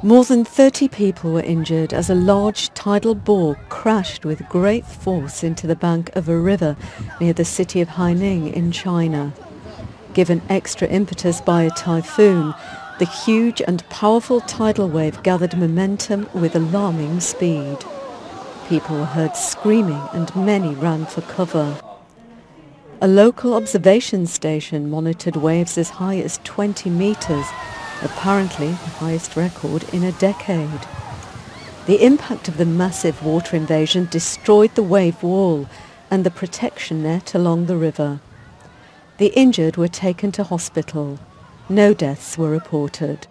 More than 30 people were injured as a large tidal bore crashed with great force into the bank of a river near the city of Haining in China. Given extra impetus by a typhoon, the huge and powerful tidal wave gathered momentum with alarming speed. People were heard screaming and many ran for cover. A local observation station monitored waves as high as 20 meters, apparently the highest record in a decade. The impact of the massive water invasion destroyed the wave wall and the protection net along the river. The injured were taken to hospital. No deaths were reported.